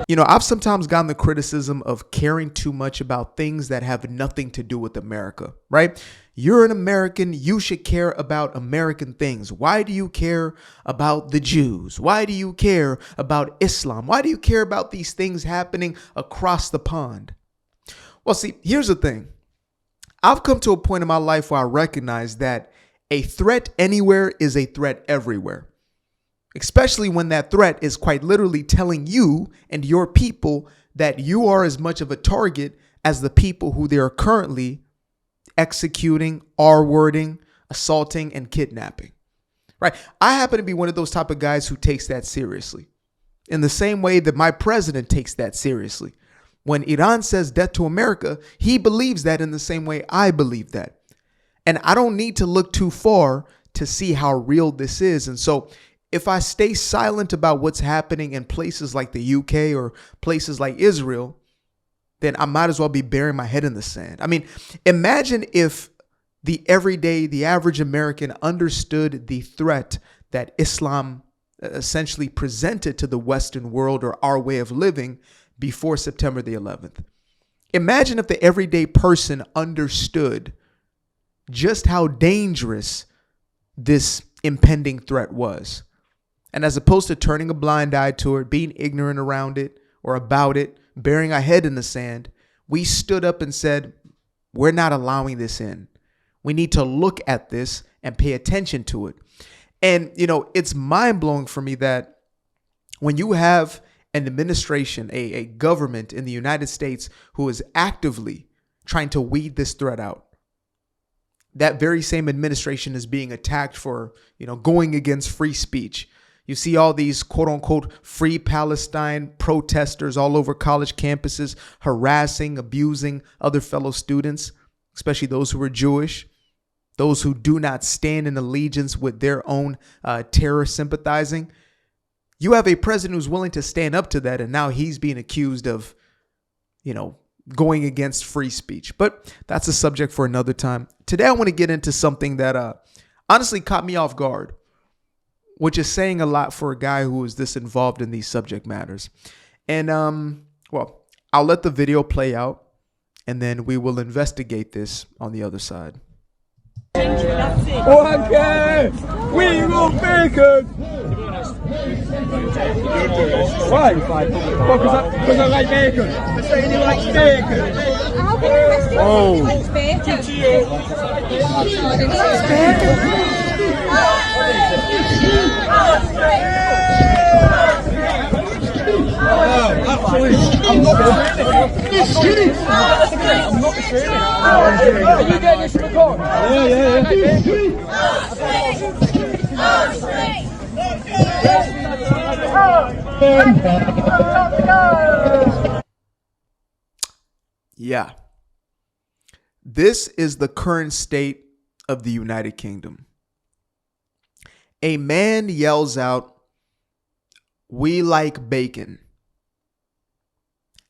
You know, I've sometimes gotten the criticism of caring too much about things that have nothing to do with America, right? You're an American. You should care about American things. Why do you care about the Jews? Why do you care about Islam? Why do you care about these things happening across the pond? Well, see, here's the thing. I've come to a point in my life where I recognize that a threat anywhere is a threat everywhere. Especially when that threat is quite literally telling you and your people that you are as much of a target as the people who they are currently executing, R-wording, assaulting, and kidnapping. Right? I happen to be one of those type of guys who takes that seriously. In the same way that my president takes that seriously. When Iran says death to America, he believes that in the same way I believe that. And I don't need to look too far to see how real this is. And so if I stay silent about what's happening in places like the UK or places like Israel, then I might as well be burying my head in the sand. I mean, imagine if the average American understood the threat that Islam essentially presented to the Western world or our way of living before September the 11th. Imagine if the everyday person understood just how dangerous this impending threat was. And as opposed to turning a blind eye to it, being ignorant around it or about it, burying our head in the sand, we stood up and said, we're not allowing this in. We need to look at this and pay attention to it. And, you know, it's mind blowing for me that when you have an administration, a government in the United States who is actively trying to weed this threat out, that very same administration is being attacked for, you know, going against free speech. You see all these quote unquote free Palestine protesters all over college campuses harassing, abusing other fellow students, especially those who are Jewish, those who do not stand in allegiance with their own terror sympathizing. You have a president who's willing to stand up to that. And now he's being accused of, you know, going against free speech. But that's a subject for another time. Today, I want to get into something that honestly caught me off guard, which is saying a lot for a guy who is this involved in these subject matters. And, well, I'll let the video play out and then we will investigate this on the other side. Okay, we will make it. Why? Because I like bacon. I say he likes bacon. Oh. Bacon. Actually, I'm not Australian. I'm not Australian. Are you getting this record? Yeah. This is the current state of the United Kingdom. A man yells out, "We like bacon."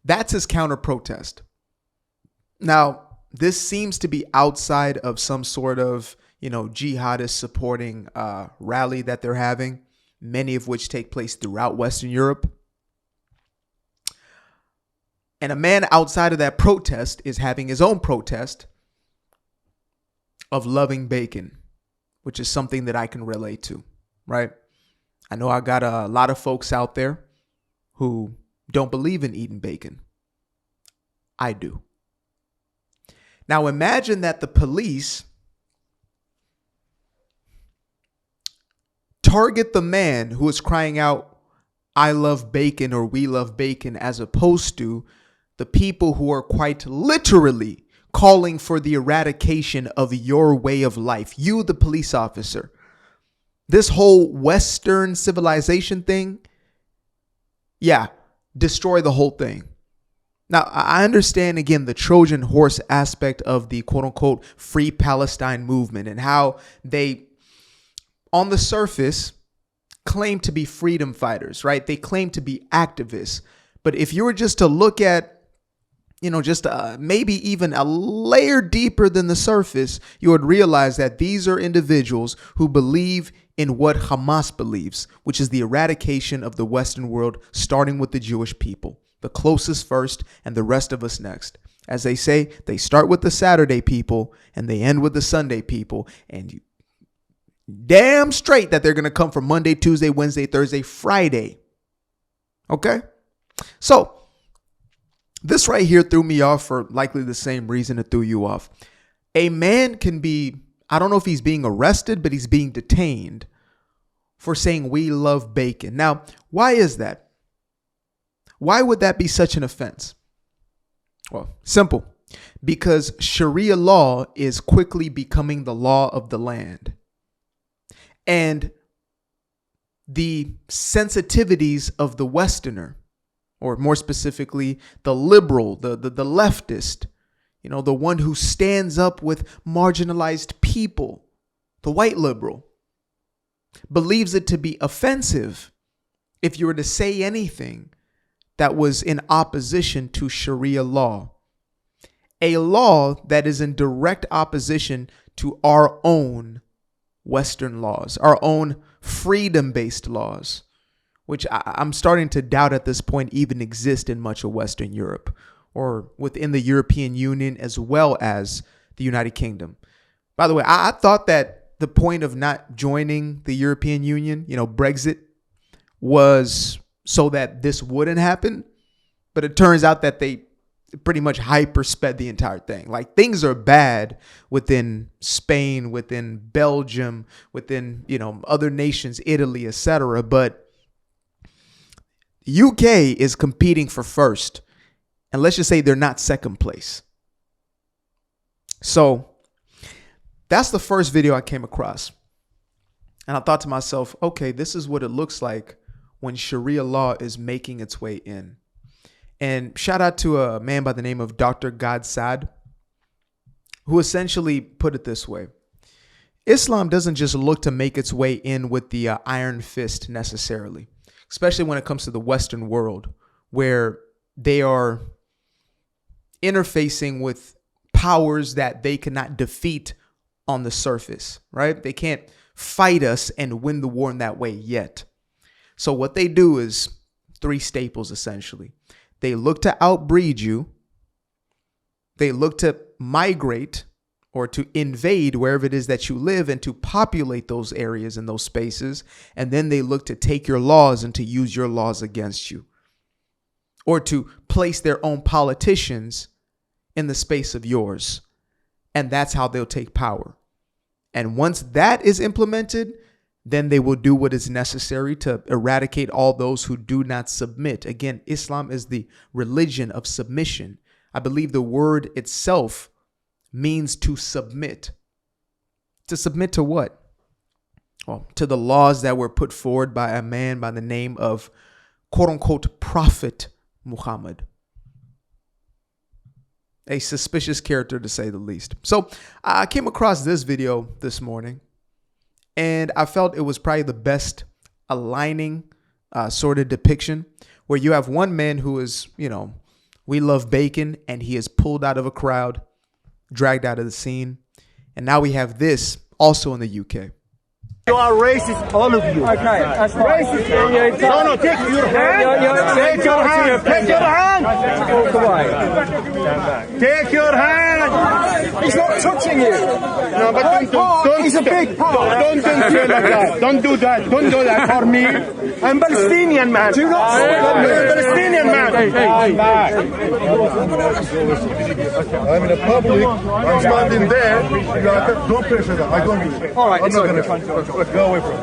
That's his counter protest. Now, this seems to be outside of some sort of, you know, jihadist supporting rally that they're having, many of which take place throughout Western Europe. And a man outside of that protest is having his own protest of loving bacon, which is something that I can relate to, right? I know I got a lot of folks out there who don't believe in eating bacon. I do. Now imagine that the police target the man who is crying out, "I love bacon" or "we love bacon," as opposed to the people who are quite literally calling for the eradication of your way of life. You, the police officer. This whole Western civilization thing, yeah, destroy the whole thing. Now, I understand, again, the Trojan horse aspect of the quote unquote free Palestine movement and how they, on the surface, claim to be freedom fighters, right? They claim to be activists. But if you were just to look at just maybe even a layer deeper than the surface, you would realize that these are individuals who believe in what Hamas believes, which is the eradication of the Western world, starting with the Jewish people, the closest first and the rest of us next. As they say, they start with the Saturday people and they end with the Sunday people. And you damn straight that they're going to come for Monday, Tuesday, Wednesday, Thursday, Friday. Okay? So this right here threw me off for likely the same reason it threw you off. A man can be, I don't know if he's being arrested, but he's being detained for saying we love bacon. Now, why is that? Why would that be such an offense? Well, simple. Because Sharia law is quickly becoming the law of the land. And the sensitivities of the Westerner, or more specifically, the liberal, the leftist, the one who stands up with marginalized people, the white liberal, believes it to be offensive if you were to say anything that was in opposition to Sharia law, a law that is in direct opposition to our own Western laws, our own freedom-based laws, which I'm starting to doubt at this point even exist in much of Western Europe or within the European Union as well as the United Kingdom. By the way, I thought that the point of not joining the European Union, Brexit, was so that this wouldn't happen. But it turns out that they pretty much hypersped the entire thing. Like, things are bad within Spain, within Belgium, within, other nations, Italy, etc. But UK is competing for first. And let's just say they're not second place. So that's the first video I came across. And I thought to myself, okay, this is what it looks like when Sharia law is making its way in. And shout out to a man by the name of Dr. Godsad, who essentially put it this way. Islam doesn't just look to make its way in with the iron fist necessarily, especially when it comes to the Western world, where they are interfacing with powers that they cannot defeat on the surface, right? They can't fight us and win the war in that way yet. So what they do is three staples, essentially. They look to outbreed you. They look to migrate or to invade wherever it is that you live and to populate those areas and those spaces. And then they look to take your laws and to use your laws against you, or to place their own politicians in the space of yours. And that's how they'll take power. And once that is implemented, then they will do what is necessary to eradicate all those who do not submit. Again, Islam is the religion of submission. I believe the word itself means to submit. To submit to what? Well, to the laws that were put forward by a man by the name of quote unquote Prophet Muhammad. A suspicious character, to say the least. So I came across this video this morning, and I felt it was probably the best aligning sort of depiction, where you have one man who is, we love bacon, and he is pulled out of a crowd, dragged out of the scene. And now we have this also in the UK. You are racist, all of you. Okay, that's racist. No, take your hand. Take your hand. Take your hand. Walk away. Take your hand. He's not touching you. No, but don't. He's a big part. Don't do like that. Don't do that. Don't do that for me. I'm Palestinian man. Do not. I'm Palestinian man. Hey. I'm in a public. I'm standing there. Don't pressure that. I don't do it. All right, I'm it's not okay. going to. Go away from it.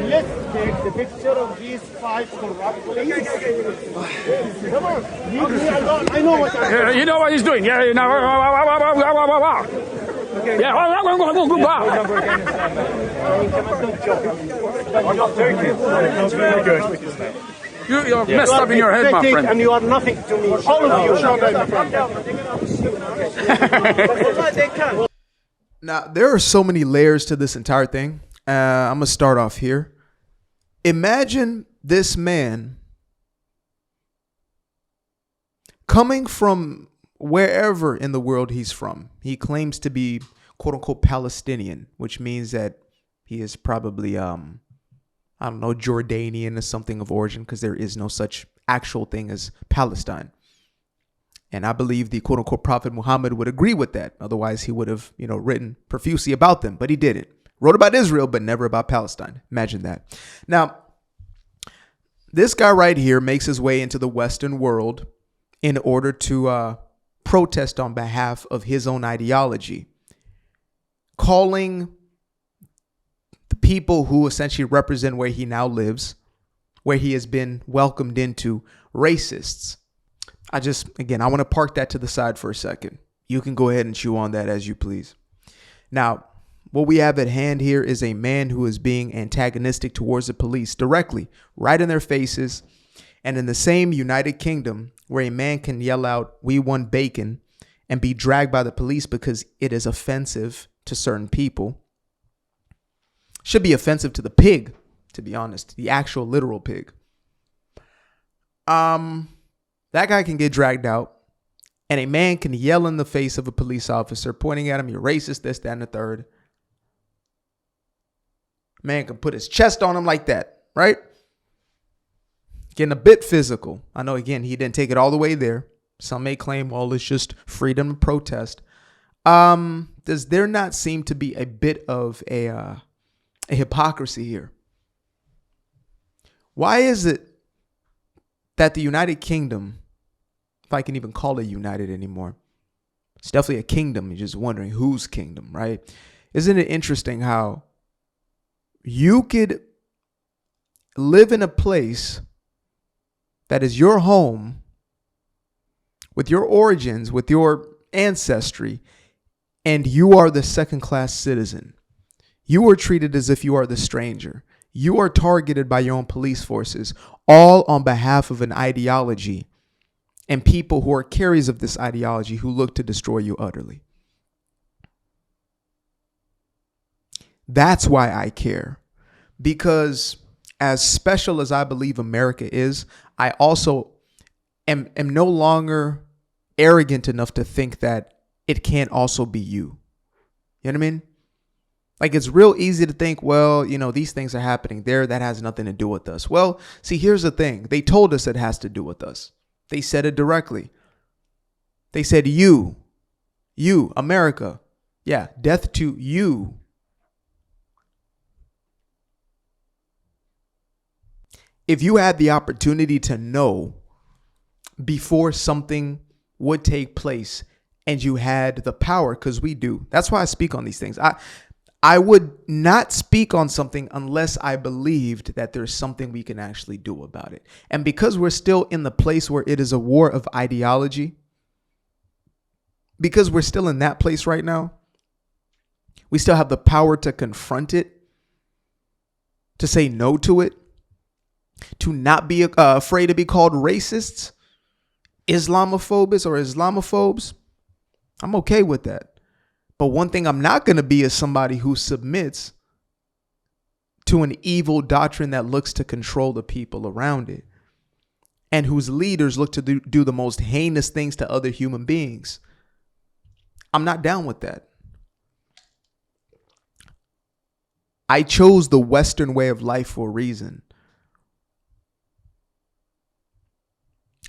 Let's take the picture of these five corrupt police. Come on. Leave me alone. I know what I'm doing. You know what he's doing. Yeah, you know. Yeah. You're messed up in your head, my friend. And you are nothing to me. All of you. Now, there are so many layers to this entire thing. I'm going to start off here. Imagine this man coming from wherever in the world he's from. He claims to be quote unquote Palestinian, which means that he is probably, I don't know, Jordanian or something of origin, because there is no such actual thing as Palestine. And I believe the quote unquote Prophet Muhammad would agree with that. Otherwise, he would have, written profusely about them, but he didn't. Wrote about Israel, but never about Palestine. Imagine that. Now, this guy right here makes his way into the Western world in order to protest on behalf of his own ideology, calling the people who essentially represent where he now lives, where he has been welcomed into, racists. I want to park that to the side for a second. You can go ahead and chew on that as you please. Now, what we have at hand here is a man who is being antagonistic towards the police directly, right in their faces. And in the same United Kingdom, where a man can yell out, "We want bacon," and be dragged by the police because it is offensive to certain people. Should be offensive to the pig, to be honest, the actual literal pig. That guy can get dragged out, and a man can yell in the face of a police officer, pointing at him, "You're racist, this, that, and the third." Man can put his chest on him like that, right? Getting a bit physical. I know, again, he didn't take it all the way there. Some may claim, well, it's just freedom to protest. Does there not seem to be a bit of a hypocrisy here? Why is it that the United Kingdom, if I can even call it united anymore, it's definitely a kingdom. You're just wondering whose kingdom, right? Isn't it interesting how you could live in a place that is your home, with your origins, with your ancestry, and you are the second-class citizen? You are treated as if you are the stranger. You are targeted by your own police forces, all on behalf of an ideology and people who are carriers of this ideology who look to destroy you utterly. That's why I care. Because as special as I believe America is, I also am no longer arrogant enough to think that it can't also be you. You know what I mean? Like, it's real easy to think, well, these things are happening there. That has nothing to do with us. Well, see, here's the thing. They told us it has to do with us. They said it directly. They said, you, America. Yeah, death to you. If you had the opportunity to know before something would take place and you had the power, because we do. That's why I speak on these things. I would not speak on something unless I believed that there's something we can actually do about it. And because we're still in the place where it is a war of ideology, because we're still in that place right now, we still have the power to confront it, to say no to it, to not be afraid to be called racists, Islamophobes or Islamophobes. I'm okay with that. But one thing I'm not going to be is somebody who submits to an evil doctrine that looks to control the people around it and whose leaders look to do the most heinous things to other human beings. I'm not down with that. I chose the Western way of life for a reason.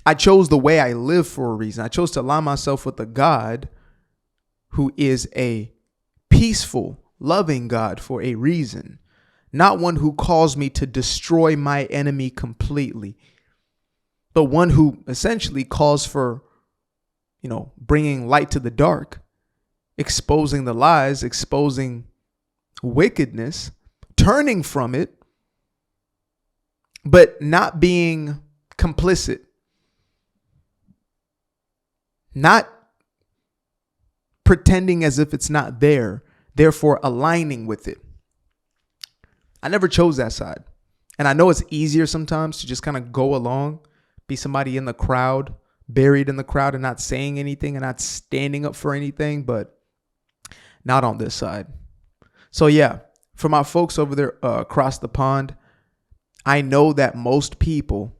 I chose the way I live for a reason. I chose to align myself with a God who is a peaceful, loving God for a reason, not one who calls me to destroy my enemy completely, but one who essentially calls for, bringing light to the dark, exposing the lies, exposing wickedness, turning from it, but not being complicit, not pretending as if it's not there, therefore aligning with it. I never chose that side. And I know it's easier sometimes to just kind of go along, be somebody in the crowd, buried in the crowd and not saying anything and not standing up for anything, but not on this side. So yeah, for my folks over there across the pond, I know that most people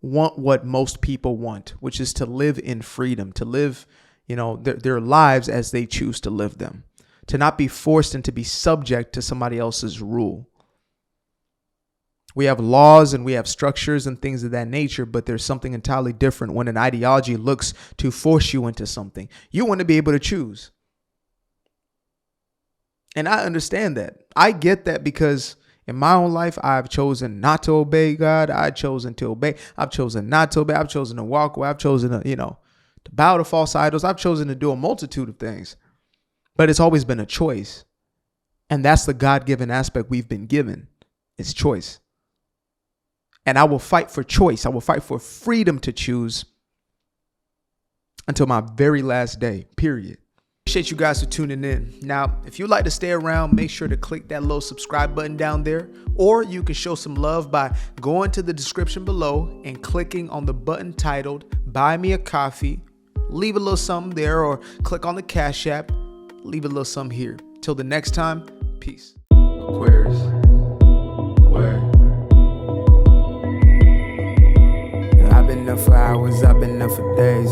want what most people want, which is to live in freedom, to live, their lives as they choose to live them, to not be forced and to be subject to somebody else's rule. We have laws and we have structures and things of that nature, but there's something entirely different when an ideology looks to force you into something. You want to be able to choose. And I understand that. I get that, because in my own life, I've chosen not to obey God. I've chosen to obey. I've chosen not to obey. I've chosen to walk away. I've chosen to, to bow to false idols. I've chosen to do a multitude of things. But it's always been a choice. And that's the God-given aspect we've been given. It's choice. And I will fight for choice. I will fight for freedom to choose until my very last day, period. Appreciate you guys for tuning in. Now, if you'd like to stay around, make sure to click that little subscribe button down there, or you can show some love by going to the description below and clicking on the button titled Buy Me a Coffee. Leave a little something there, or click on the Cash App. Leave a little something here. Till the next time, peace. Aquarius. Where? I've been up for hours, I've been up for days,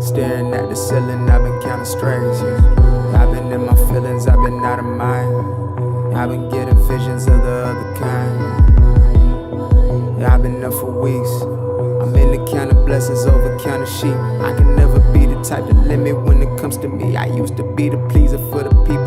staring at the ceiling, I've been counting strays, I've been in my feelings, I've been out of mind, I've been getting visions of the other kind, I've been up for weeks, I'm in the count of blessings over count of sheep. I can never be the type to limit when it comes to me. I used to be the pleaser for the people.